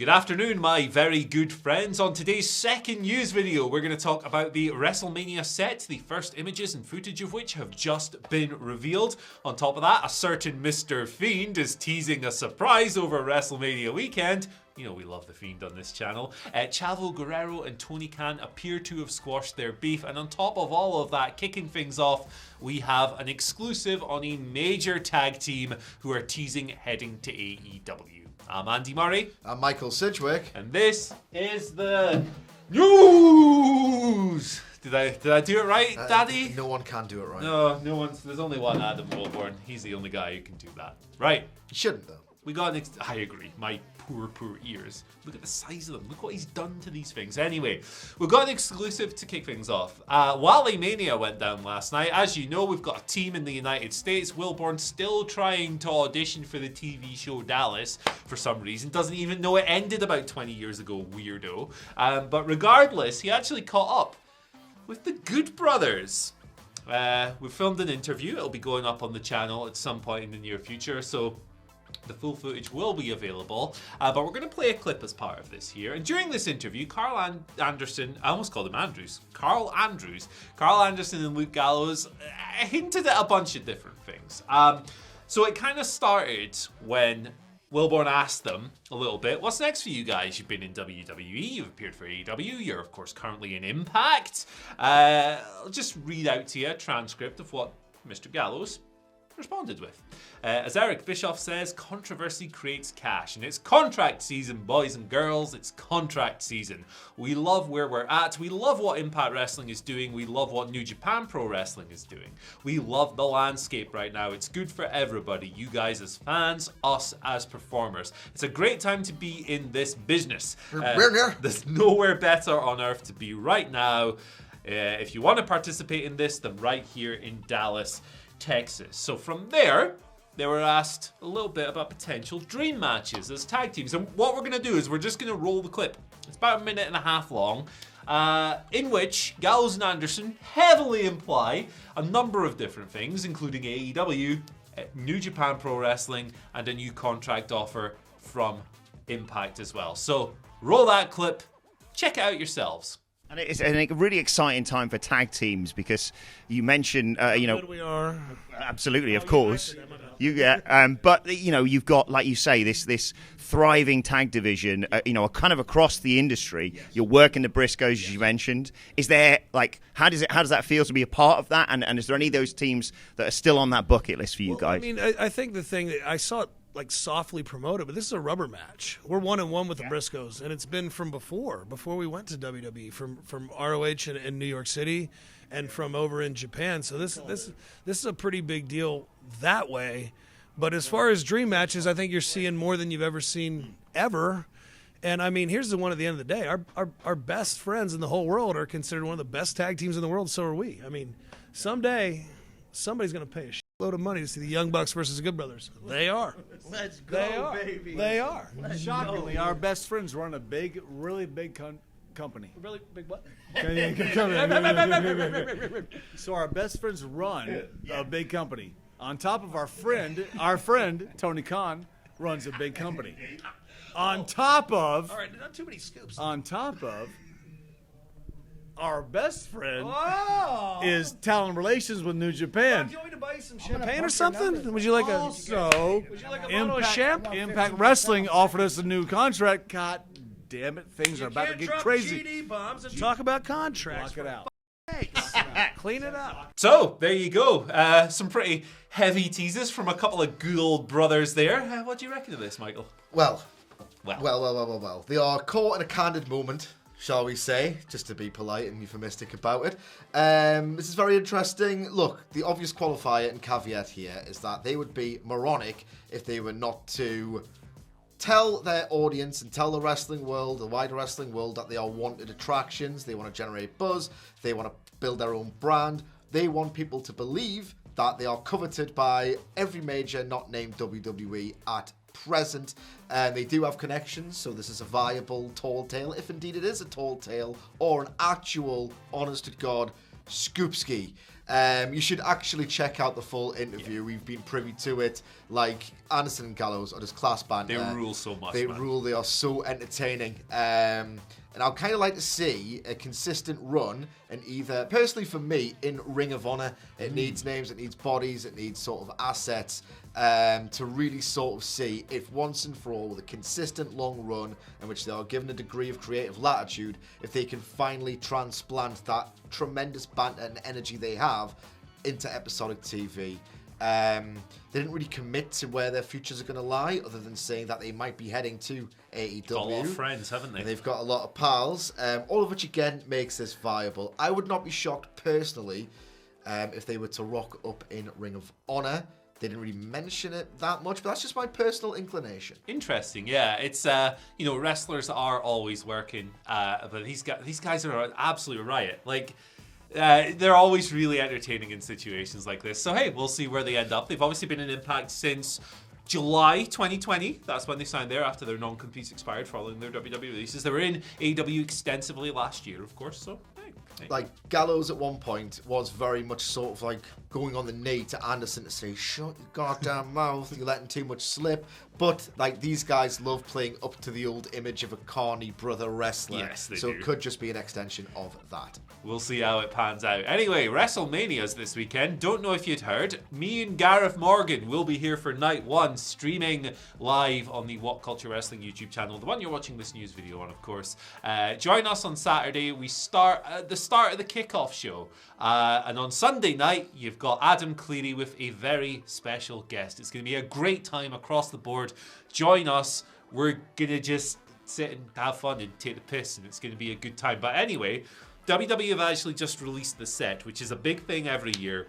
Good afternoon, my very good friends. On today's second news video, we're going to talk about the WrestleMania set, the first images and footage of which have just been revealed. On top of that, a certain Mr. Fiend is teasing a surprise over WrestleMania weekend. You know we love the Fiend on this channel. Chavo, Guerrero and Tony Khan appear to have squashed their beef. And on top of all of that, kicking things off, we have an exclusive on a major tag team who are teasing heading to AEW. I'm Andy Murray. I'm Michael Sidgwick. And this is the news! Did I do it right, Daddy? No one can do it right. No one's. There's only one Adam Wilborn. He's the only guy who can do that. Right. You shouldn't, though. We got an I agree. My poor ears. Look at the size of them. Look what he's done to these things. Anyway, we've got an exclusive to kick things off. WrestleMania went down last night. As you know, we've got a team in the United States. Wilborn still trying to audition for the TV show Dallas for some reason. Doesn't even know it ended about 20 years ago, weirdo. But regardless, he actually caught up with the Good Brothers. We filmed an interview. It'll be going up on the channel at some point in the near future. So the full footage will be available, but we're going to play a clip as part of this here. And during this interview, Carl Anderson, I almost called him Andrews, Carl Anderson and Luke Gallows hinted at a bunch of different things. So it kind of started when Wilborn asked them a little bit, what's next for you guys? You've been in WWE, you've appeared for AEW, you're of course currently in Impact. I'll just read out to you a transcript of what Mr. Gallows responded with. As Eric Bischoff says, controversy creates cash, and it's contract season, boys and girls. It's contract season. We love where we're at. We love what Impact Wrestling is doing. We love what New Japan Pro Wrestling is doing. We love the landscape right now. It's good for everybody. You guys as fans, us as performers. It's a great time to be in this business. There's nowhere better on earth to be right now. If you want to participate in this, then right here in Dallas, Texas. So from there, they were asked a little bit about potential dream matches as tag teams. And what we're going to do is we're just going to roll the clip. It's about a minute and a half long, in which Gallows and Anderson heavily imply a number of different things, including AEW, New Japan Pro Wrestling, and a new contract offer from Impact as well. So roll that clip, check it out yourselves. And it's a really exciting time for tag teams because you mentioned, Good we are. Absolutely, of course. But you've got, like you say, this thriving tag division, kind of across the industry. Yes. You're working the Briscoes, as you mentioned. Is there how does that feel to be a part of that? And is there any of those teams that are still on that bucket list for you guys? I mean, I think the thing that I saw it softly promoted, but this is a rubber match. We're 1-1 with the Briscoes, and it's been from before we went to WWE, from ROH in New York City, and from over in Japan. So this is a pretty big deal that way. But as far as dream matches, I think you're seeing more than you've ever seen ever. And I mean, here's the one at the end of the day: our best friends in the whole world are considered one of the best tag teams in the world. So are we. I mean, someday somebody's going to pay a load of money to see the Young Bucks versus the Good Brothers. They are. Let's go, baby. They are. Shockingly, our best friends run a really big company. Really big what? So our best friends run a big company. On top of our friend Tony Khan runs a big company. On top of, all right, not too many scoops. On top of, our best friend is talent relations with New Japan. Do you want me to buy you some champagne or something? Would you like a bottle of champagne? Impact Wrestling offered us a new contract. God damn it, things are about to get crazy. GD bombs and talk about contracts. Lock it out. Clean it up. So there you go. Some pretty heavy teases from a couple of good old brothers there. What do you reckon of this, Michael? Well. They are caught in a candid moment, shall we say, just to be polite and euphemistic about it. This is very interesting. Look, the obvious qualifier and caveat here is that they would be moronic if they were not to tell their audience and tell the wrestling world, the wider wrestling world, that they are wanted attractions. They want to generate buzz. They want to build their own brand. They want people to believe that they are coveted by every major not named WWE at present. They do have connections, so this is a viable tall tale, if indeed it is a tall tale, or an actual, honest to God, Scoopski. You should actually check out the full interview. Yeah. We've been privy to it. Like, Anderson and Gallows are just class banter. They rule so much, They rule. They are so entertaining. And I'd kind of like to see a consistent run, and either, personally for me, in Ring of Honor, it needs names, it needs bodies, it needs sort of assets, to really sort of see if once and for all, with a consistent long run, in which they are given a degree of creative latitude, if they can finally transplant that tremendous banter and energy they have into episodic TV. They didn't really commit to where their futures are going to lie, other than saying that they might be heading to AEW. Got a lot of friends, haven't they? And they've got a lot of pals, all of which again makes this viable. I would not be shocked personally if they were to rock up in Ring of Honor. They didn't really mention it that much, but that's just my personal inclination. Interesting, yeah. It's wrestlers are always working, but these guys are an absolute riot. Like, they're always really entertaining in situations like this. So hey, we'll see where they end up. They've obviously been in Impact since July 2020. That's when they signed there, after their non-competes expired following their WWE releases. They were in AEW extensively last year, of course. So hey. Like, Gallows at one point was very much sort of like going on the knee to Anderson to say, shut your goddamn mouth, you're letting too much slip. But, like, these guys love playing up to the old image of a corny brother wrestler. Yes, they so do. It could just be an extension of that. We'll see how it pans out. Anyway, WrestleMania's this weekend. Don't know if you'd heard. Me and Gareth Morgan will be here for night one, streaming live on the WhatCulture Wrestling YouTube channel, the one you're watching this news video on, of course. Join us on Saturday. We start at the start of the kickoff show. And on Sunday night, you've got Adam Cleary with a very special guest. It's going to be a great time across the board. Join us. We're going to just sit and have fun and take the piss, and it's going to be a good time. But anyway, WWE have actually just released the set, which is a big thing every year.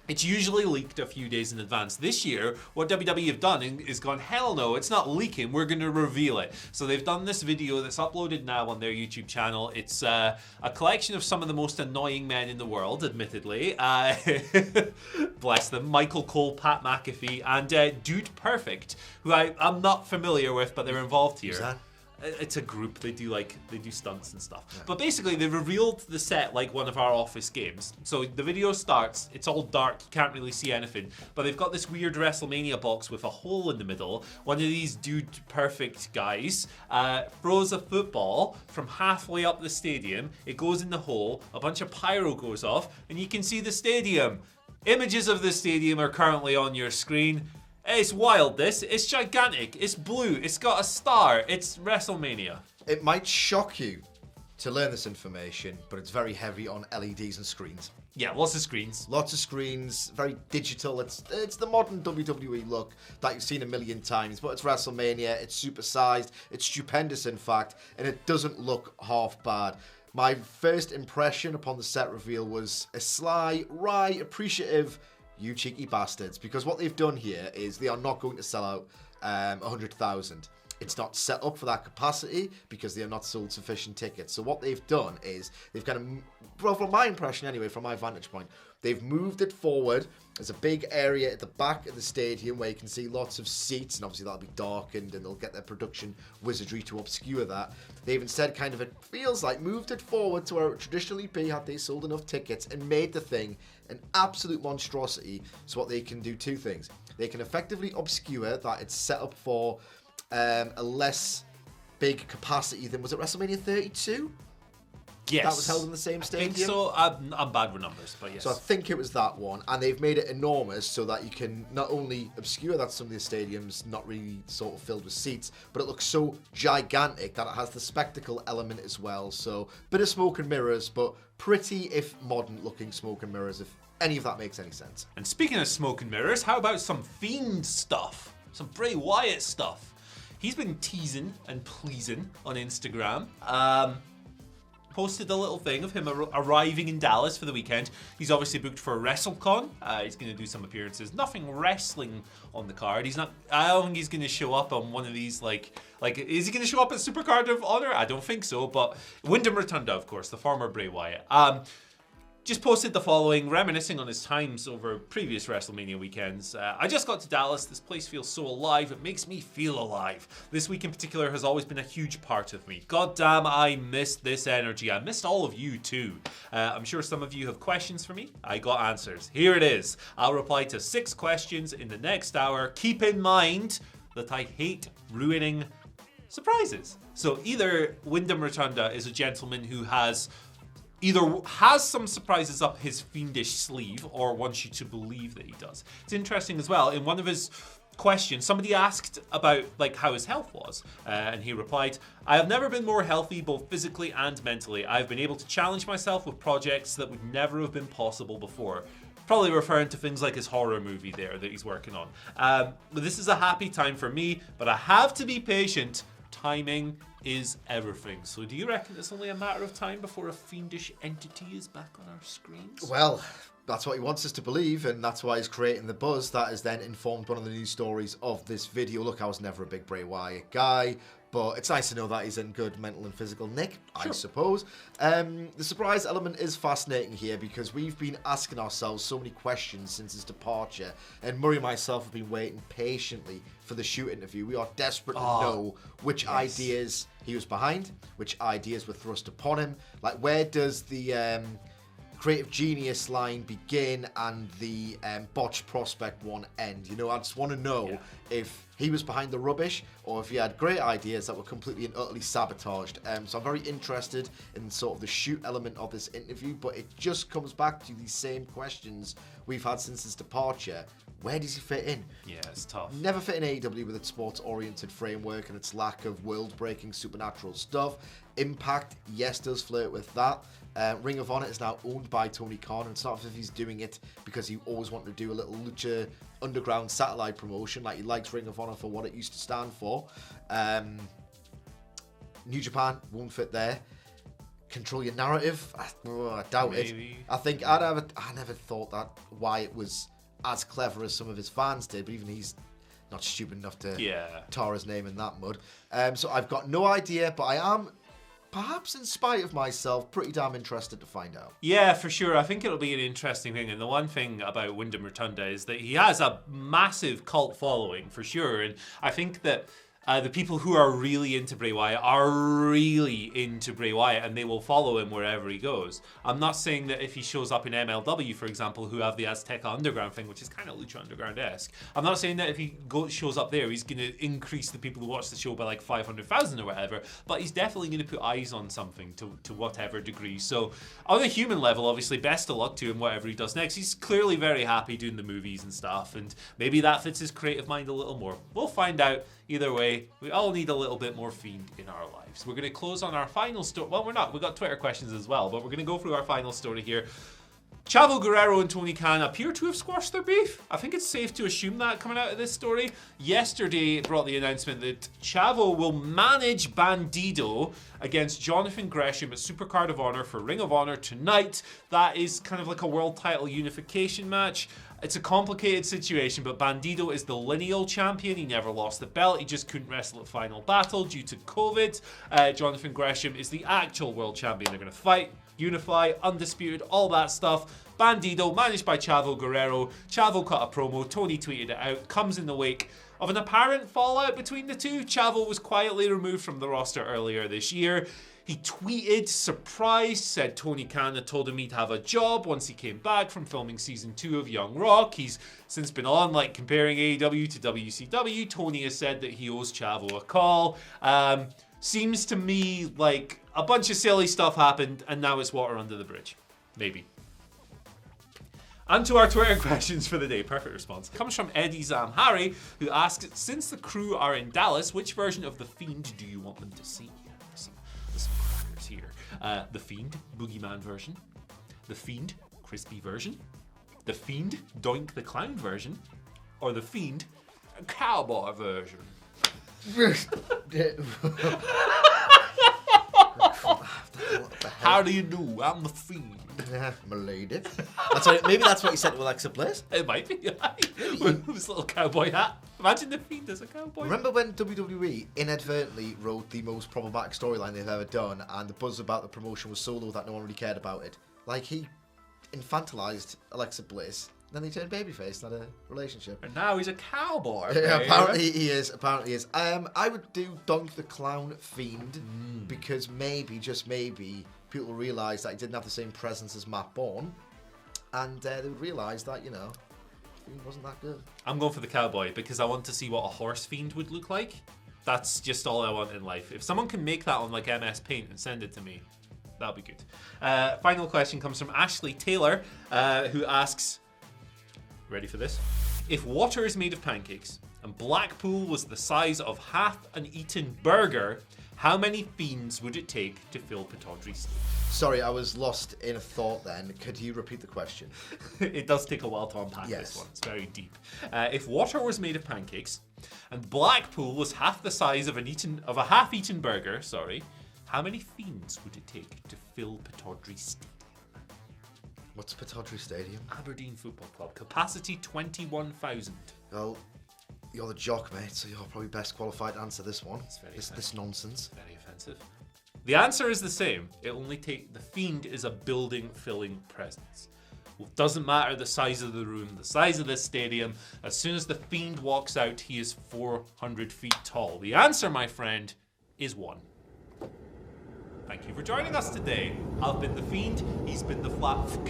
It's usually leaked a few days in advance. This year, what WWE have done is gone, hell no, it's not leaking, we're going to reveal it. So they've done this video that's uploaded now on their YouTube channel. It's a collection of some of the most annoying men in the world, admittedly. Bless them. Michael Cole, Pat McAfee, and Dude Perfect, who I'm not familiar with, but they're involved here. Who's that? It's a group. They do stunts and stuff. Yeah. But basically, they revealed the set like one of our Office games. So the video starts. It's all dark. You can't really see anything. But they've got this weird WrestleMania box with a hole in the middle. One of these Dude Perfect guys throws a football from halfway up the stadium. It goes in the hole. A bunch of pyro goes off, and you can see the stadium. Images of the stadium are currently on your screen. It's wild, this. It's gigantic. It's blue. It's got a star. It's WrestleMania. It might shock you to learn this information, but it's very heavy on LEDs and screens. Yeah, lots of screens. Lots of screens, very digital. It's the modern WWE look that you've seen a million times, but it's WrestleMania. It's supersized. It's stupendous, in fact, and it doesn't look half bad. My first impression upon the set reveal was a sly, wry, appreciative, you cheeky bastards, because what they've done here is they are not going to sell out 100,000. It's not set up for that capacity because they have not sold sufficient tickets. So what they've done is they've kind of, well, from my impression anyway, from my vantage point, they've moved it forward. There's a big area at the back of the stadium where you can see lots of seats, and obviously that'll be darkened, and they'll get their production wizardry to obscure that. They've instead kind of, it feels like, moved it forward to where it would traditionally be had they sold enough tickets, and made the thing an absolute monstrosity. So what they can do, two things. They can effectively obscure that it's set up for a less big capacity than, was it WrestleMania 32? Yes. That was held in the same stadium? I think so. I'm bad with numbers, but yes. So I think it was that one, and they've made it enormous so that you can not only obscure that some of these stadiums not really sort of filled with seats, but it looks so gigantic that it has the spectacle element as well. So bit of smoke and mirrors, but pretty, if modern looking smoke and mirrors, if any of that makes any sense. And speaking of smoke and mirrors, how about some Fiend stuff? Some Bray Wyatt stuff. He's been teasing and pleasing on Instagram. Posted a little thing of him arriving in Dallas for the weekend. He's obviously booked for WrestleCon. He's going to do some appearances. Nothing wrestling on the card. He's not. I don't think he's going to show up on one of these like. Is he going to show up at Supercard of Honor? I don't think so. But Wyndham Rotunda, of course, the former Bray Wyatt. just posted the following, reminiscing on his times over previous WrestleMania weekends. I just got to Dallas. This place feels so alive. It makes me feel alive. This week in particular has always been a huge part of me. God damn, I missed this energy. I missed all of you too. I'm sure some of you have questions for me. I got answers. Here it is. I'll reply to 6 questions in the next hour. Keep in mind that I hate ruining surprises. So either Wyndham Rotunda is a gentleman who either has some surprises up his fiendish sleeve or wants you to believe that he does. It's interesting as well. In one of his questions, somebody asked about how his health was, and he replied, I have never been more healthy, both physically and mentally. I've been able to challenge myself with projects that would never have been possible before. Probably referring to things like his horror movie there that he's working on. This is a happy time for me, but I have to be patient. Timing is everything. So do you reckon it's only a matter of time before a fiendish entity is back on our screens? Well, that's what he wants us to believe, and that's why he's creating the buzz that has then informed one of the news stories of this video. Look, I was never a big Bray Wyatt guy, but it's nice to know that he's in good mental and physical nick, sure. I suppose. The surprise element is fascinating here because we've been asking ourselves so many questions since his departure, and Murray and myself have been waiting patiently for the shoot interview. We are desperate to know which ideas he was behind, which ideas were thrust upon him. Where does the creative genius line begin and the botched prospect one end? I just want to know if he was behind the rubbish or if he had great ideas that were completely and utterly sabotaged. So I'm very interested in sort of the shoot element of this interview, but it just comes back to these same questions we've had since his departure. Where does he fit in? Yeah, it's tough. Never fit in AEW with its sports-oriented framework and its lack of world-breaking supernatural stuff. Impact, yes, does flirt with that. Ring of Honor is now owned by Tony Khan, and it's not as if he's doing it because he always wanted to do a little Lucha Underground satellite promotion. He likes Ring of Honor for what it used to stand for. New Japan won't fit there. Control your narrative? I doubt Maybe. it. I think I never thought that Wyatt was as clever as some of his fans did, but even he's not stupid enough to tar his name in that mud. So I've got no idea, but I am, perhaps in spite of myself, pretty damn interested to find out. Yeah, for sure. I think it'll be an interesting thing. And the one thing about Wyndham Rotunda is that he has a massive cult following, for sure. And I think that the people who are really into Bray Wyatt are really into Bray Wyatt, and they will follow him wherever he goes. I'm not saying that if he shows up in MLW, for example, who have the Azteca Underground thing, which is kind of Lucha Underground-esque, I'm not saying that if he shows up there, he's going to increase the people who watch the show by 500,000 or whatever, but he's definitely going to put eyes on something to whatever degree. So on a human level, obviously, best of luck to him, whatever he does next. He's clearly very happy doing the movies and stuff, and maybe that fits his creative mind a little more. We'll find out. Either way, we all need a little bit more Fiend in our lives. We're going to close on our final story. Well, we're not. We've got Twitter questions as well, but we're going to go through our final story here. Chavo, Guerrero, and Tony Khan appear to have squashed their beef. I think it's safe to assume that coming out of this story. Yesterday brought the announcement that Chavo will manage Bandido against Jonathan Gresham at Supercard of Honor for Ring of Honor tonight. That is kind of like a world title unification match. It's a complicated situation, but Bandido is the lineal champion. He never lost the belt. He just couldn't wrestle at Final Battle due to COVID. Jonathan Gresham is the actual world champion. They're going to fight, unify, undisputed, all that stuff. Bandido, managed by Chavo Guerrero. Chavo cut a promo. Tony tweeted it out. Comes in the wake of an apparent fallout between the two. Chavo was quietly removed from the roster earlier this year. He tweeted, surprised, said Tony Khan had told him he'd have a job once he came back from filming season 2 of Young Rock. He's since been on, comparing AEW to WCW. Tony has said that he owes Chavo a call. Seems to me like a bunch of silly stuff happened and now it's water under the bridge. Maybe. And to our Twitter questions for the day. Perfect response. Comes from Eddie Zamhari, who asks, since the crew are in Dallas, which version of The Fiend do you want them to see? Some crackers here. The Fiend, Boogeyman version. The Fiend, Crispy version. The Fiend, Doink the Clown version. Or The Fiend, Cowboy version. How do you do? I'm the Fiend. My lady. Maybe that's what he said to Alexa Bliss. It might be. With his little cowboy hat. Imagine the Fiend as a cowboy. Remember when WWE inadvertently wrote the most problematic storyline they've ever done, and the buzz about the promotion was so low that no one really cared about it? He infantilized Alexa Bliss. Then they turned babyface, not a relationship. And now he's a cowboy. Yeah, right? apparently he is. I would do Dunk the Clown Fiend because maybe, just maybe, people realise that he didn't have the same presence as Matt Bourne, and they would realise that, Fiend wasn't that good. I'm going for the cowboy because I want to see what a horse fiend would look like. That's just all I want in life. If someone can make that on like MS Paint and send it to me, that'll be good. Final question comes from Ashley Taylor, who asks, ready for this? If water is made of pancakes and Blackpool was the size of half an eaten burger, how many fiends would it take to fill Pataudry Stadium? Sorry, I was lost in a thought then. Could you repeat the question? It does take a while to unpack Yes. this one. It's very deep. If water was made of pancakes and Blackpool was half the size of a half-eaten burger, how many fiends would it take to fill Pataudry Stadium? What's Pataudry Stadium? Aberdeen Football Club. Capacity 21,000. Well, you're the jock, mate, so you're probably best qualified to answer this one. very This nonsense. Very offensive. The answer is the same. The fiend is a building-filling presence. It doesn't matter the size of the room, the size of this stadium. As soon as the fiend walks out, he is 400 feet tall. The answer, my friend, is 1. Thank you for joining us today. I've been the Fiend, he's been the Flat Fuck.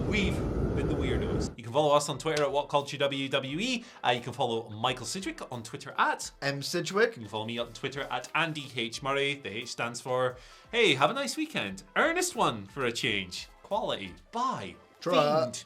We've been the Weirdos. You can follow us on Twitter at WhatCulture WWE. You can follow Michael Sidgwick on Twitter at Sidgwick. You can follow me on Twitter at Andy H. Murray. The H stands for, hey, have a nice weekend. Earnest one for a change. Quality. Bye. Try. Fiend.